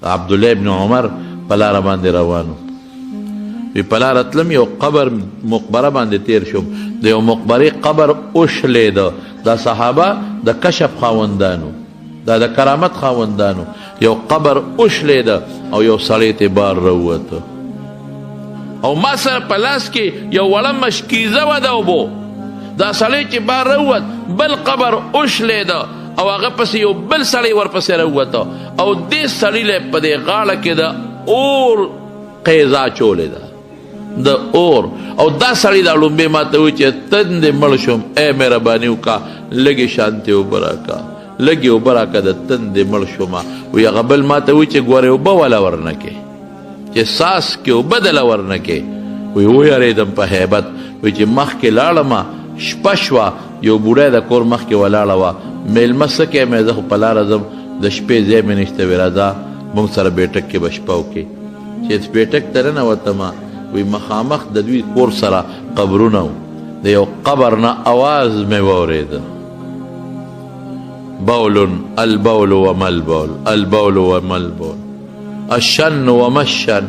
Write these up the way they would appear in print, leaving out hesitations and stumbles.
عبدالله ابن عمر په لاره باندې روانو وی په لاره تلم یو قبر مقبره باندې تیر شوم د یو مقبرې قبر وشلېده دا صحابه د کشف خاوندانو دا د کرامت خاوندانو یو قبر وشلېده او یو سړی ترې بار راووته او ما سره په لاس کې یو وړه مشکیزه وه د اوبو دا سړی چې بار راووت بل قبر وشلېده او هغه پسې یو بل سړی ورپسې راووته او دې سړي له په دې غاړه کې د اور قیزا چولې ده د اور او دا سړی دا لومبې ما ته وایي چې تندې مړ شوم ای مهرباني وکړه لږې شانتې اوبه راکړه لږې اوبه راکړه د تندې مړ شومه وایي هغه بل ما ته وایي چې ګورې اوبه والا ورنه کې چې ساس کې اوبه دله ورنه کې وایي ویارېدم په هیبت وایي چې مخکې لاړمه شپه شوه یو بوډی د کور مخکې ولاړه وه میلمه څه کوې زه خو په لاره ځم د شپې ځای مې نشته وی راځه موږ سره بیټک کې به شپه وکړې چې بیټک ته ننوتمه وی مخامخ د دوی کور سره قبرونه و د یو قبر نه اواز مې واورېده بول البول وما البول البول وما البول الشن وما الشن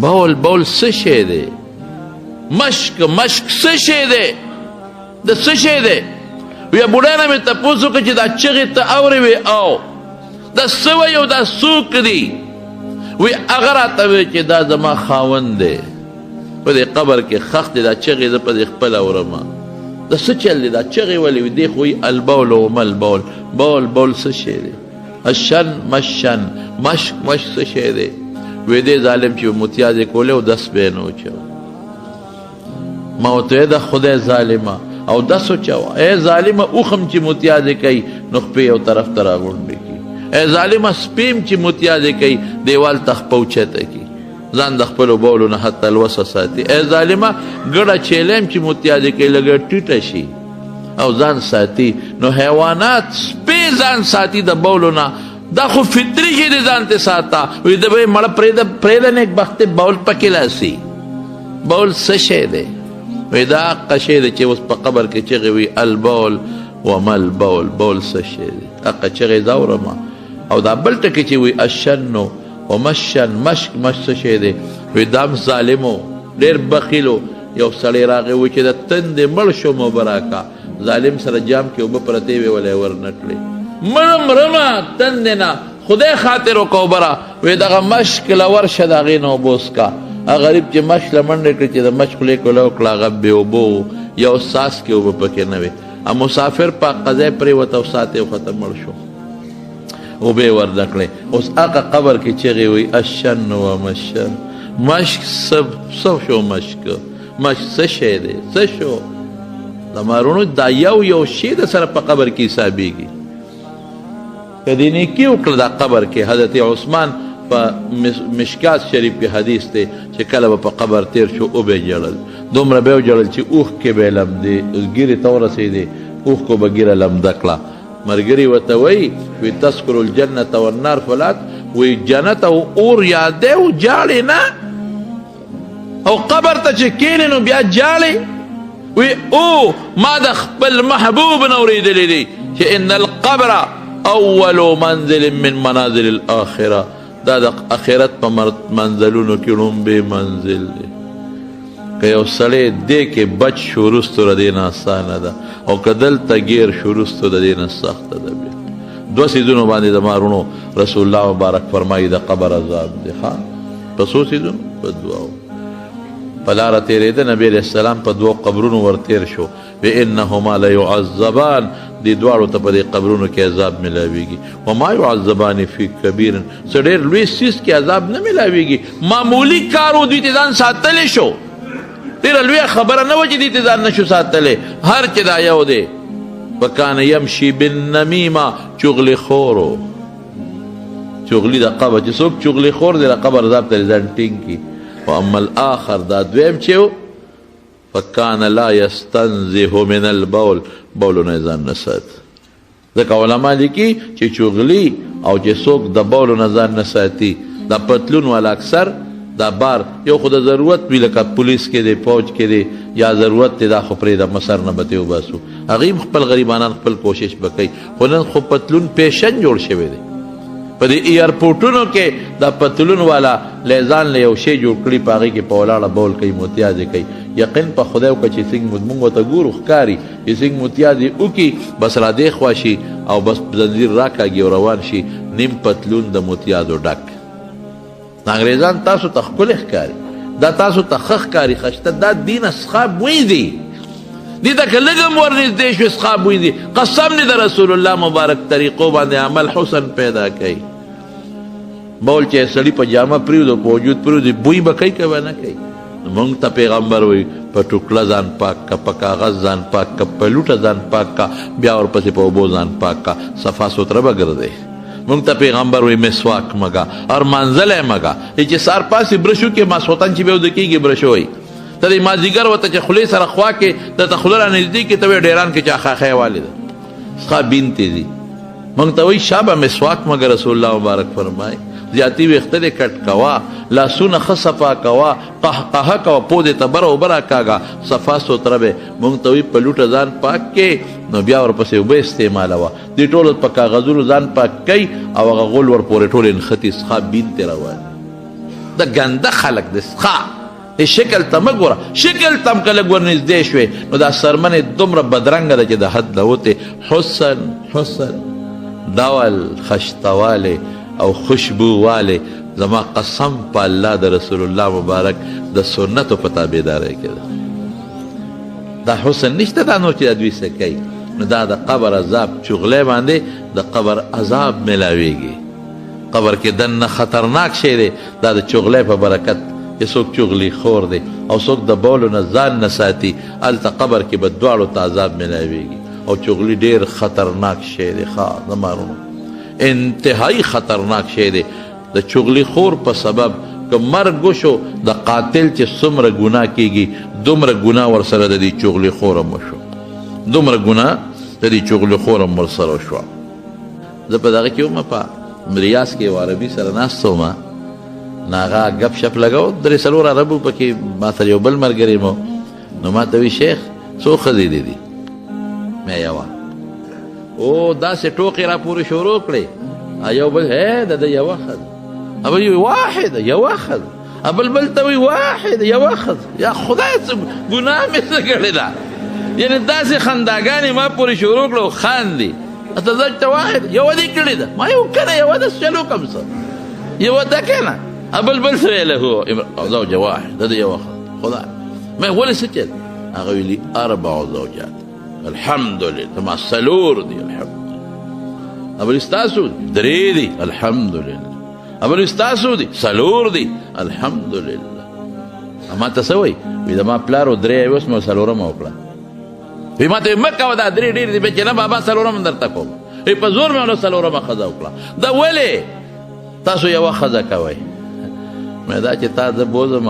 بول بول څه شی دی مشک مشک څه شی دی د څه شی دی وی بوډا نه مې تپوس وکړه چې دا چغې ته اورې وې او دا څه وایي او دا څوک دي وی هغه راته وی چې دا زما خاوند دی په دې قبر کې خښ دی دا چغې زه په دې خپله اورمه دا څه چل دی دا چغې ولې وي دی خو وی البول وما البول بول بول څه شی دی الشن مشن مشک مشک څه شی دی وی دی ظالم چې متیازې کولې او دس به یې نه وچوه ما ورته وی د خدای ظالمه او دس وچوه ای ظالمه اوښم چې متیازې کوي نو خپې یو طرف ته راغونډې کړي ای ظالمه سپیم چې متیازې کوي دیوال ته خپه اوچته کړي ځان د خپلو بولو نه حتی الوسه ساتي ای ظالمه ګډه چیلم چې متیازې کوي لږه ټیټه شي او ځان ساتي نو حیوانات سپی ځان ساتي د بولو نه دا خو فطري شي دی ځان ته ساته وایي د به مړه پرېږده نیکبختې بول پکې لاسي بول څه شی دی وی دا حقه شی دی چې اوس په قبر کې چغې وي البول وما البول بول څه شی دی حقه چغې زه اورمه او دا بل ټکي چې وي الشنو ومشن مشک مشک څه شی دی وی دام ظالمو ډېر بخیلو یو سړی راغی وایي چې د تندې مړ شوم اوبه راکړه ظالم سره جام کې اوبه پرتې وې ولی یې ورنه کړې مړه مرمه تندې نه خدای خاطر وکړه اوبه را وی دغه مشک له ورشه د هغې نه اوبه وڅښه غریب چې مشک له منډې کړي چې د مشک خولې کوله وکړه هغه بې اوبه و یو ساس کې اوبه پکې نه وې مسافر په قضای پرېوته او ساعت یې وخته مړ شو اوبه یې ورده کړې اوس هغه قبر کې چغې وایي الشن ومشن مشک څه شو مشک مشک څه شی دی څه شو د مارونو دا یو شی د سره په قبر کې حسابېږي که دې نیکي وکړه دا قبر کې حضرت عثمان په مشکات شریف کې حدیث دی چې کله به په قبر تیر شو وبه یې جړل دومره به یې وجړل چې اوښکې به یې لمدې ګیرې ته ورسېدې اوښکو به ګیره لمده کړه ملګري ورته وایي وی تذکر الجنة والنار فلات وی جنت او اور یادې او جاړې نه او قبر ته چې کښېنې نو بیا جاړې وی او ما د خپل محبوب نه اورېدلی دی چې ان القبر اول منزل من منازل الاخره دا د اخرت په منزلونو کې لومبی منزل دی که یو سړی دې کې بچ شو وروستو د دې نه اسانه ده او که دلته ګیر شو وروستو د دې نه سخته ده بیا دوه څیزونو باندې د مارونو رسول الله مبارک فرمایي د قبر عذاب دی ښه په څو څیزونو په دوو په لاره تېرېده نبي علیه السلام په دوو قبرونو ورتېر شو بانهما لیعذبان دې دواړو ته په دې قبرونو کې عذاب میلاویږي وما یعذبان فی کبیر څه ډېر لوی څیز کې عذاب نه میلاویږي معمولي کار و دوی ته ځان ساتلی شو ډېره لویه خبره نه وه چې دوی ته ځان نشو ساتلی هر چې دا یو دی وکان یمشي بالنمیمه چغلي خورو چغلي د قبر چې څوک چغلي خور دی د قبر عذاب ته ځان ټینګ کي واما الاخر دا دویم چې و فکان لا یستنزه من البول بولو نه ځان نه ساتي ځکه علما لیکي چې چغلي او چې څوک د بولو نه ځان نه ساتي دا پتلون والا اکثر دا بار یو خو د ضرورت وي لکه پولیس کې دی فوج کې دی یا ضرورت دی دا خو پرېږده مسر نه به ترې وباسو هغوی خپل غریبانان خپل کوشش به کوي خو نن خو پتلون پیشن جوړ شوی دی په دې ایرپورټونو کې دا پتلون والا لیزان له یو شی جوړ کړي په هغې کې په ولاړه بول کوي متیازې کوي. یقین په خدای وکړه چې څنګه موږ ورته ګورو ښکاري چې څنګه متیازې وکړي بس را دې خوا شي او بس زنځیر راکاږي او روان شي نیم پتلون د متیازو ډک. انګریزان تاسو ته ښکلی ښکاري، دا تاسو ته ښه ښکاري خشته، دا دین څخه بوی دی. دې ته که لږ هم ورنږدې شوې څخه بوی دی. قسم دې د رسول الله مبارک طریقو باندې عمل حسن پیدا کوي. بول چې سړي په جامه پرېږدو په وجود پرېږدي بوی به کوي که به نه کوي. مونږ ته پیغمبر وایي په ټوکړه ځان پاک کا، په کاغذ ځان پاک کا، په لوټه ځان پاک کا، بیا ورپسې په اوبو ځان پاک کا، صفا سوتره به ګرځئ. مونږ ته پیغمبر وایي مسواک مګه اور مانځلی مګه. چې سار پاسې برش وکړې ماسخوتن چې بیا وده کېږي برش وایي ته د مازدیګر ورته چې خولې سره خوا کې درته خوله را نږدې کړي ته وایې ډیران کې چا خاښۍ والې ده څخه بین تېزي. مونږ ته وایي شابه مسواک مګه رسول الله مبارک فرمایي زیاتی ویخته دې کټ کوا، لاسونه ښه صفا کوا، قهقهه کوه، پودې ته بره اوبه راکاږه، صفا سوتره به. مونږ ته وایي په لوټه ځان پاک کې نو بیا ورپسې اوبه استعمالوه. دې ټولو په کاغذونو ځان پاک کوي او هغه غول ورپورې ټول نښتي څخه بین ترې روان. د ګنده خلک دی څخه شکل ته مه ګوره، شکل ته هم که لږ ورنږدې شوې نو دا سرمنې دومره بدرنګه ده چې د حد نه وتې. حسن ډول خشتوالی او خوشبو والی زما قسم په الله د رسول الله مبارک د سنتو په تابعدارۍ کې ده. دا حسن نشته دا نور چې دا دوی څه کوي نو دا د قبر عذاب چغلی باندې د قبر عذاب میلاویږي. قبر کې دننه خطرناک شی دی دا د چغلی په برکت چې څوک چغلي خور دی او څوک د بولو نه ځان نه ساتي هلته قبر کې به دواړو ته عذاب میلاویږي. او چغلي ډېر خطرناک شی دی ښه زمارونو انتهایی خطرناک شی دی. د چغلي خور په سبب که مرګ وشو د قاتل چې څومره ګناه کیږي دومره ګناه ورسره د دې چغلي خور هم وشو، دومره ګناه د دې چغلي خور هم ورسره وشوه. زه په دغه کې وم په ریاض کې یو عربي سره ناست وم نو هغه ګپ شپ لګو درې څلور عربو پکې ما سره یو بل ملګری مو نو ما ته وایي شیخ څو ښځې دي؟ مې یوه. او داسې ټوقې را پورې شروع کړې یو بل د ده یوه ښځه، بل یو واحده یوه ښځه، بل ته وایي واحده یوه ښځه. یا خدای څه ګناه مې څه کړې ده؟ یعنې داسې خنداګانې ما پورې شروع کړه او خاندي اتزوجت واحد یوه دې کړې ده. ما یو کنه یوه ده چلو کوم څه یوه ده کنه بل څه ویلی هو زوجه واحد د ده یوه ښځه. خدای ما ولې څه چل؟ هغه ویلي 4 زوجات الحمدلله ما څلور دي الحمدلله. بل ستاسو 3 دي الحمدلله. بل ستاسو دي 4 دي الحمدلله. ما ته څه وایي؟ وایي د ما پلار و 3 اوس مې 4 وکړه. وایي ما ته مه کوه دا 3 ډېر دي بچې نه بابا 4 درته کوم. وایي په زور مې ونه 4 ښځه وکړه. دا ولې تاسو یوه ښځه کوئ؟ مې دا چې تا زه بوځم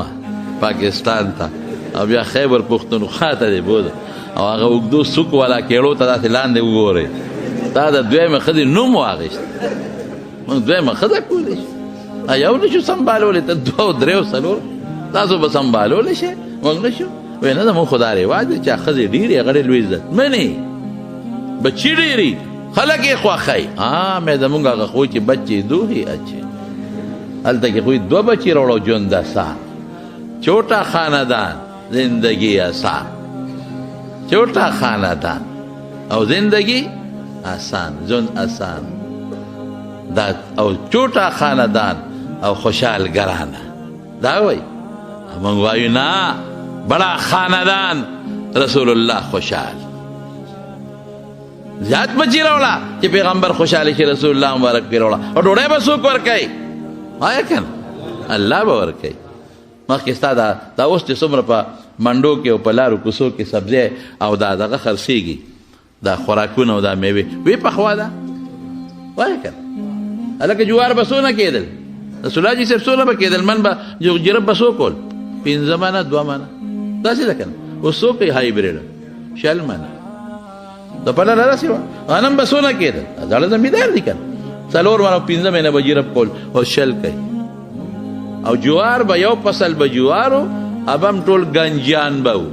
پاکستان ته او بیا خیبر پښتونخوا ته دې بوځم او هغه اوږدو سوک والا کېړو ته داسې لاندې وګورئ تا د دویمې ښځې نوم واخیست. موږ دویمه ښځه کولی شو یو نه شو سنبالولی ته 2 3 4 تاسو به سنبالولی شئ موږ نه شو. وایي نه زموږ خو دا رواج دی چې ښځې ډېرې هغه ډېر لوی عزت منې بچي ډېرې خلک یې خوښوي. مې زموږ هغه خوی چې بچې 2 هی اچھے هلته کې خوی 2 بچې راوړو ژوند آسان چھوٹا خاندان زندگی آسان چھوٹا خاندان او زندگی آسان ژوند آسان دا او چھوٹا خاندان او خوشحال گرانه دا وایي. موږ وایو نه بڑا خاندان رسول الله خوشحال زیات بچی راوړه چې پیغمبر خوشحاله شي رسول الله مبارک پرې راوړه. او ډوډۍ به څوک ورکوي؟ وایه که نه الله به ورکوي. مخکې ستا دا اوس چې څومره په منډو کې او په لارو کوڅو کې سبزی او دا دغه خرڅېږي دا خوراکونه او دا میوې وی پخوا ده وایه که نه هلکه جوار به څونه کېدل؟ رسول الله صاحب څونه به کېدل؟ من به جرب به څو کول؟ 15 منه 2 منه داسې ده که نه. اوس څو کوي هایبریډ 60 منه د پله راسې وه. غنم به څونه کېدل؟ زاړه زمیندار دي که نه 4 منه 15 منه به جرب کول او 60 کوي. او جوار به یو فصل به جوارو ابم ټول گنجان به و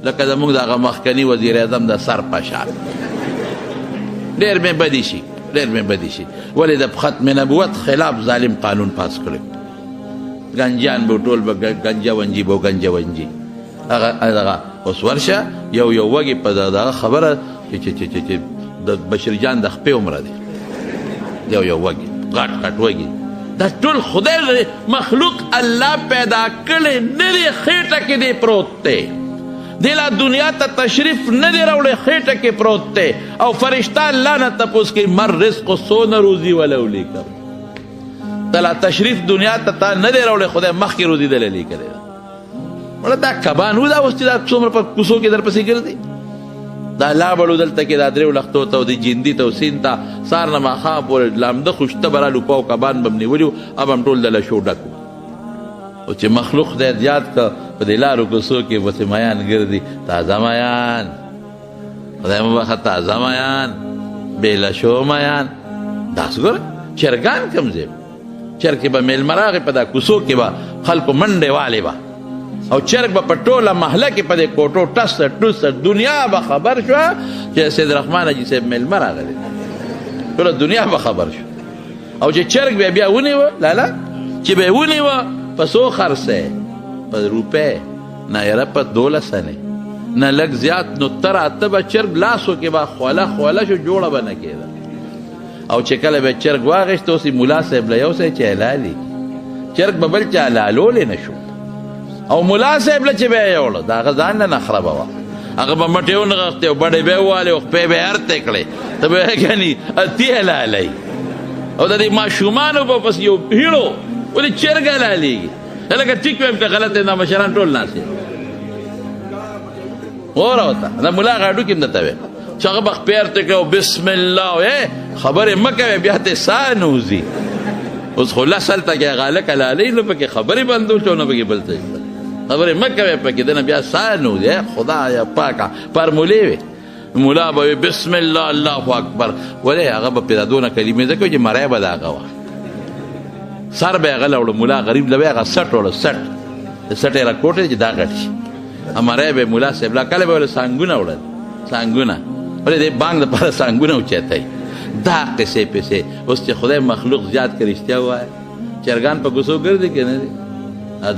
لکه زموږ دغه مخکني وزیر اعظم د سر په شان ډېر مې بدي شي ډېر مې بدي شي ولې د ختم نبوت خلاف ظالم قانون پاس کړی ګنجیان به ټول به ګنجه ونجي به ګنجه ونجي هغه اوس ورشه یو وږي په دغه خبره چې د بشیر جان د خپې عمره دی یو وږي غټ وږي دا ټول خدای مخلوق الله پیدا کړی نه دی خېټه کې دی پروت دی دی لا دنیا ته تشریف نه دی راوړی خېټه کې پروت دی او فرشته الله نه تپوس کوي مر رزق څونه روزي ولو لیکم تلا تشریف دنیا ته نه دی راوړی خدای مخکې روزي دله لیکلی وړه دا کبان و دا اوس چې دا څومره په کوڅو کې درپسې ګرځي دا لابړو دلته کې دا درېو لختو ته او د جیندي ته او سیند ته سهار نه ماښام پورې لامده خوشته به رالو پاو کبان به م نیولي وو اب هم ټول دله شو ډک او چې مخلوق خدای زیات که په دې لارو کوڅو کې پسې میان ګرځي تازه میان خدای مو بخښه تازه میان بېله شو میان داسې ګوره چرګان کوم ځای چرګ کې به میلمه راغی په دا کوڅو کې به خلکو منډې والې به او چرګ به په ټوله محله کې په دې کوټو ټسه ټوسه دنیا به خبر شوه چې سید رحمان حاجي صاحب میلمه راغلی ټوله دنیا به خبر شو او چې چرګ بیا ونیوه لالا چې به یې ونیوه په څو خرڅی په روپۍ نه یاره په 12 انې نه لږ زیات نو تر اته به چرګ لاسو کې به خوله شو جوړه به نه کېده او چې کله به چرګ واغېست اوس ملا صاحب له یو ځای چې حلالي چرګ به بل چا حلالولی نه شو او ملا صاحب له چې به یې یوړه د هغه ځان نه نخره به وه هغه به مټې ونغښتې او بډې به یې ووالې او خپې به یې هرتې کړې ته به یې ګني اتي حلالوي او د دې ماشومانو به پس یو هیړو ولې چرګ حلالېږي لکه ټیک ویم که غلط دا مشران ټول ناست وره ورته دا ملا غاډو کې هم درته ویم چې هغه به خپې هرتې کوي او بسم الله خبرې مه کوې بیا ته ساه نوځي اوس خو لس هلته کې هغه هلک حلالوي نو پکې خبرې بندول شو نو پکې بل څه خبرې مه کوې پکې دنه بیا ساه نوځي خدایا پاکه فارمولې وې ملا به وي بسم الله الله اکبر ولې هغه به پرې دونه کلمې ځکه چې مری به د هغه وه سر به یې هغه له وړه ملا غریب له به یې هغه سټ وړه سټ د سټ یې راکوټې چې دا غټ شي مری به یې ملا صاحب لا کله به یې ولې سانګونه وړل سانګونه ولې دې بانګ دپاره سانګونه اوچتی دا قصې پسې اوس چې خدای مخلوق زیات که رښتیا ووایه چرګان په کوڅو ګرځي که نه دي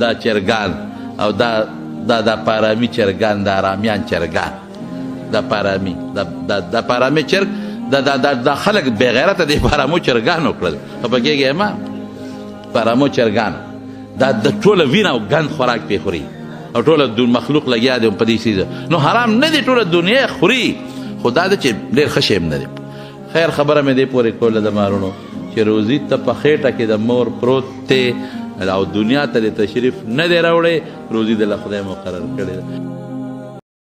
دا چرګان او دا پارامي چرګان دا رامیان چرګان دا پارامي دا پارامي چرګ دا خلک بې غیرته دې پارامو چرګانو کړل خفه کېږې ما پارامو چرګانو دا د ټوله وینه او ګند خوراک پې خوري او ټوله مخلوق لګیا دی په دې څیزه نو حرام نه دی ټوله دنیا خوري خو دا ده چې ډېر ښه شی نه دی خیر خبره مې دې پورې کوله د مارونو چې روزي ته په خېټه کې د مور پروت دی او دنیا ته د تشریف نه دی راوړی روزي د له خدای مقرر کړې ده